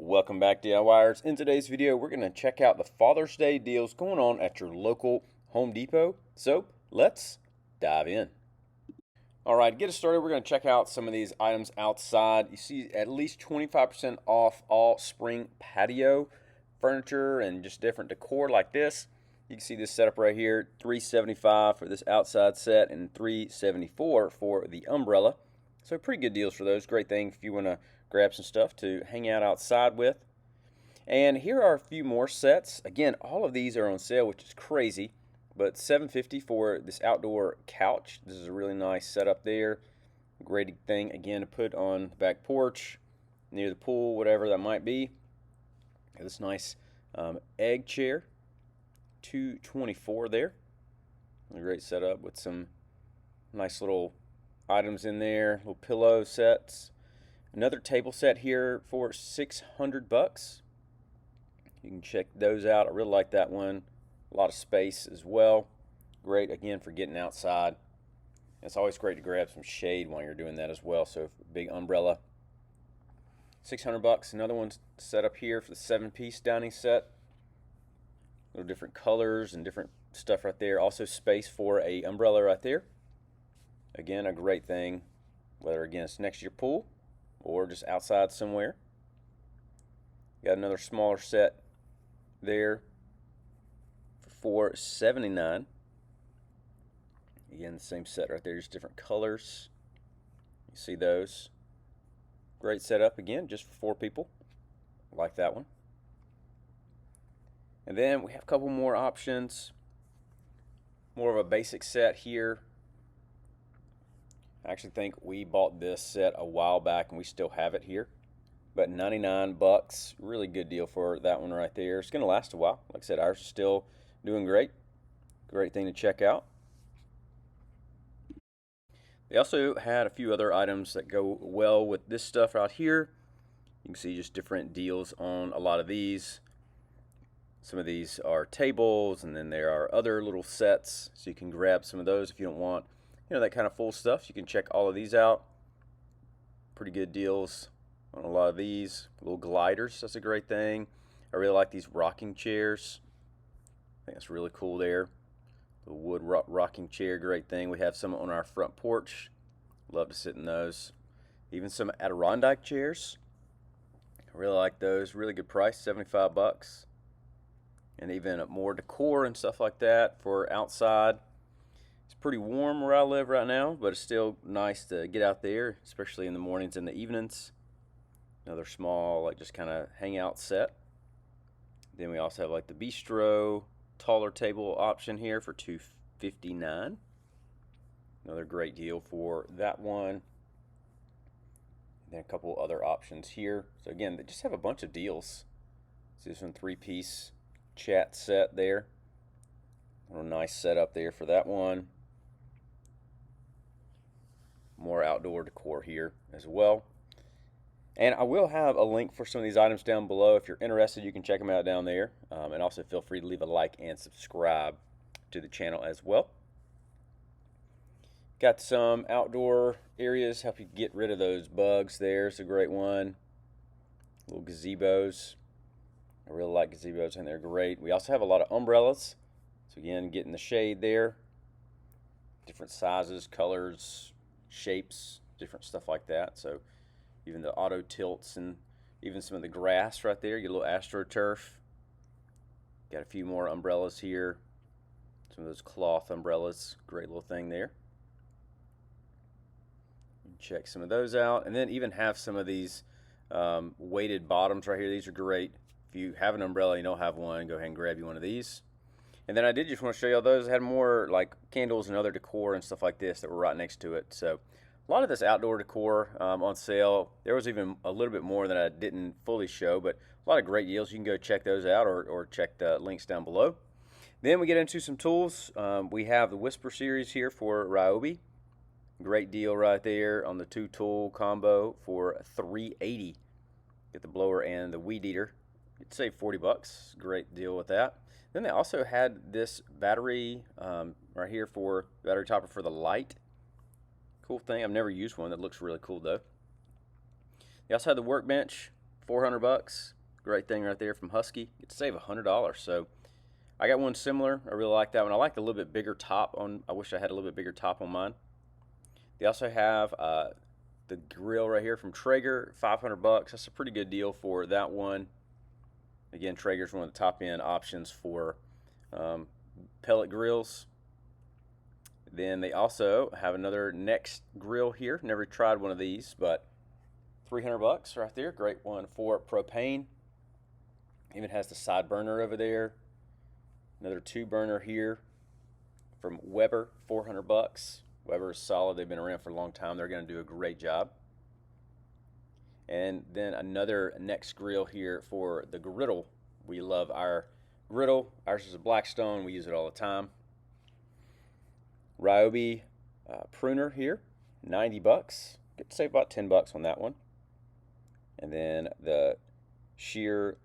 Welcome back, DIYers. In today's video, we're going to check out the Father's Day deals going on at your local Home Depot. So, let's dive in. Alright, to get us started, we're going to check out some of these items outside. You see at least 25% off all spring patio furniture and just different decor like this. You can see this setup right here, $375 for this outside set and $374 for the umbrella. So pretty good deals for those. Great thing if you want to grab some stuff to hang out outside with. And here are a few more sets. Again, all of these are on sale, which is crazy. But $750 for this outdoor couch. This is a really nice setup there. Great thing, again, to put on the back porch, near the pool, whatever that might be. This nice egg chair, $224 there. A great setup with some nice little items in there, little pillow sets. Another table set here for $600. You can check those out. I really like that one. A lot of space as well. Great again for getting outside. It's always great to grab some shade while you're doing that as well. So big umbrella. $600. Another one set up here for the 7-piece dining set. Little different colors and different stuff right there. Also space for a umbrella right there. Again, a great thing, whether again it's next to your pool or just outside somewhere. Got another smaller set there for $479. Again, the same set right there, just different colors. You see those. Great setup again, just for 4 people. Like that one. And then we have a couple more options. More of a basic set here. I actually think we bought this set a while back and we still have it here. But $99, really good deal for that one right there. It's going to last a while. Like I said, ours is still doing great. Great thing to check out. They also had a few other items that go well with this stuff out here. You can see just different deals on a lot of these. Some of these are tables, and then there are other little sets, so you can grab some of those if you don't want, that kind of full stuff. You can check all of these out. Pretty good deals on a lot of these. Little gliders, that's a great thing. I really like these rocking chairs. I think that's really cool there. The wood rocking chair, great thing. We have some on our front porch. Love to sit in those. Even some Adirondack chairs. I really like those. Really good price, $75. And even more decor and stuff like that for outside. It's pretty warm where I live right now, but it's still nice to get out there, especially in the mornings and the evenings. Another small, like just kind of hangout set. Then we also have like the bistro taller table option here for $259. Another great deal for that one. And then a couple other options here. So again, they just have a bunch of deals. So this one 3-piece chat set there. A little nice setup there for that one. More outdoor decor here as well. And I will have a link for some of these items down below. If you're interested, you can check them out down there. And also feel free to leave a like and subscribe to the channel as well. Got some outdoor areas, help you get rid of those bugs there. It's a great one. Little gazebos. I really like gazebos, and they're great. We also have a lot of umbrellas. So again, getting the shade there. Different sizes, colors, shapes, different stuff like that. So even the auto tilts and even some of the grass right there. Get a little AstroTurf. Got a few more umbrellas here. Some of those cloth umbrellas. Great little thing there. Check some of those out. And then even have some of these weighted bottoms right here. These are great. If you have an umbrella, you don't have one, go ahead and grab you one of these. And then I did just want to show you all those. I had more like candles and other decor and stuff like this that were right next to it. So a lot of this outdoor decor on sale. There was even a little bit more that I didn't fully show, but a lot of great deals. You can go check those out or check the links down below. Then we get into some tools. We have the Whisper series here for Ryobi. Great deal right there on the 2-tool combo for $380. Get the blower and the weed eater. You'd save $40. Great deal with that. Then they also had this battery right here for battery topper for the light. Cool thing. I've never used one. That looks really cool though. They also had the workbench, $400. great thing right there from Husky. Get to save $100. So I got one similar. I really like that one. I like a little bit bigger top on. I wish I had a little bit bigger top on mine. They also have the grill right here from Traeger, $500. That's a pretty good deal for that one. Again, Traeger's one of the top end options for pellet grills. Then they also have another Next grill here. Never tried one of these, but $300 right there. Great one for propane. Even has the side burner over there. Another 2-burner here from Weber, $400. Weber is solid. They've been around for a long time. They're going to do a great job. And then another Next grill here for the griddle. We love our griddle. Ours is a Blackstone. We use it all the time. Ryobi pruner here, $90. Get to save about $10 on that one. And then the shear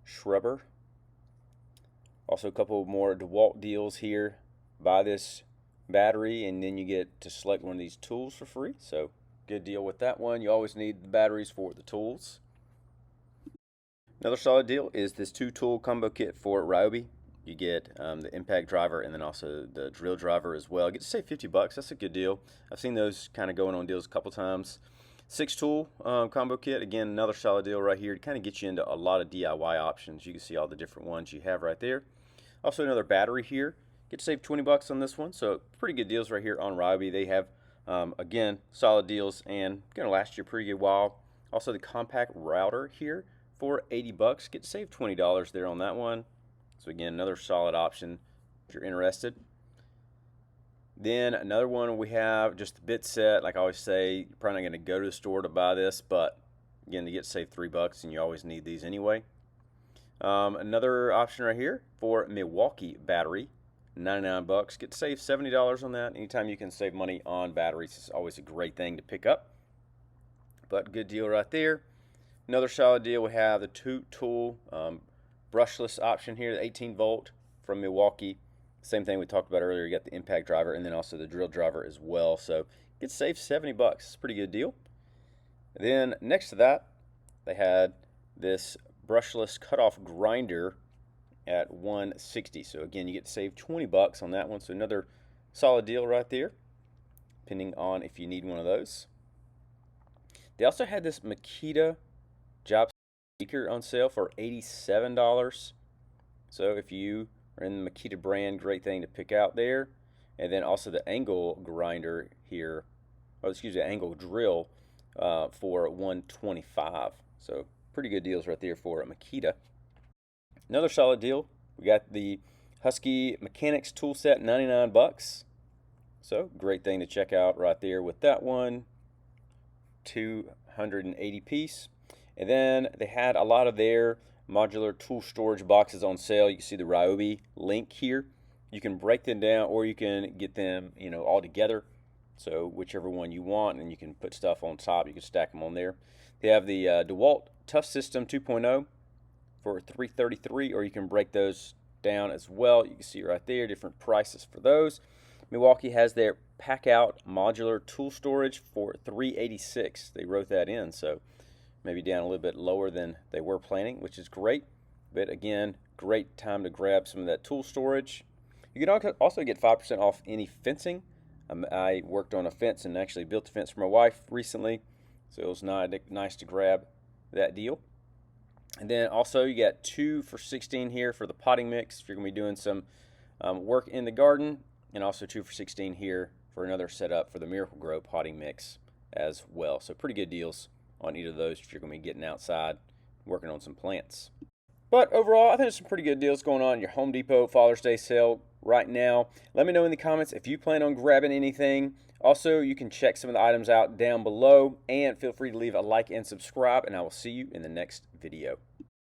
shrubber. Also a couple more DeWalt deals here. Buy this battery and then you get to select one of these tools for free. So good deal with that one. You always need the batteries for the tools. Another solid deal is this 2-tool combo kit for Ryobi. You get the impact driver and then also the drill driver as well. Get to save $50. That's a good deal. I've seen those kind of going on deals a couple times. 6-tool combo kit. Again, another solid deal right here to kind of get you into a lot of DIY options. You can see all the different ones you have right there. Also another battery here. Get to save $20 on this one. So pretty good deals right here on Ryobi. They have, again, solid deals and going to last you a pretty good while. Also the compact router here for $80. Get to save $20 there on that one. So again, another solid option if you're interested. Then another one we have, just the bit set. Like I always say, you're probably not going to go to the store to buy this, but again, to get to save $3, and you always need these anyway. Another option right here for Milwaukee battery, $99. Get to save $70 on that. Anytime you can save money on batteries, it's always a great thing to pick up. But good deal right there. Another solid deal, we have the 2-tool brushless option here, the 18-volt from Milwaukee. Same thing we talked about earlier. You got the impact driver and then also the drill driver as well. So get saved $70. It's a pretty good deal. And then next to that, they had this brushless cutoff grinder at $160. So again, you get to save $20 on that one. So another solid deal right there, depending on if you need one of those. They also had this Makita job speaker on sale for $87. So if you are in the Makita brand, great thing to pick out there. And then also the angle grinder here, angle drill for $125. So pretty good deals right there for a Makita. Another solid deal, we got the Husky Mechanics tool set, $99. So great thing to check out right there with that one. 280 piece. And then they had a lot of their modular tool storage boxes on sale. You can see the Ryobi link here. You can break them down or you can get them, all together. So whichever one you want, and you can put stuff on top. You can stack them on there. They have the DeWalt Tough System 2.0 for $333, or you can break those down as well. You can see right there different prices for those. Milwaukee has their pack out modular tool storage for $386. They wrote that in, so maybe down a little bit lower than they were planning, which is great. But again, great time to grab some of that tool storage. You can also get 5% off any fencing. I worked on a fence and actually built a fence for my wife recently, so it was nice to grab that deal. And then also you got 2 for $16 here for the potting mix if you're going to be doing some work in the garden, and also 2 for $16 here for another setup for the Miracle-Gro potting mix as well. So pretty good deals on either of those if you're going to be getting outside working on some plants. But overall, I think there's some pretty good deals going on in your Home Depot Father's Day sale right now. Let me know in the comments if you plan on grabbing anything. Also, you can check some of the items out down below, and feel free to leave a like and subscribe, and I will see you in the next video.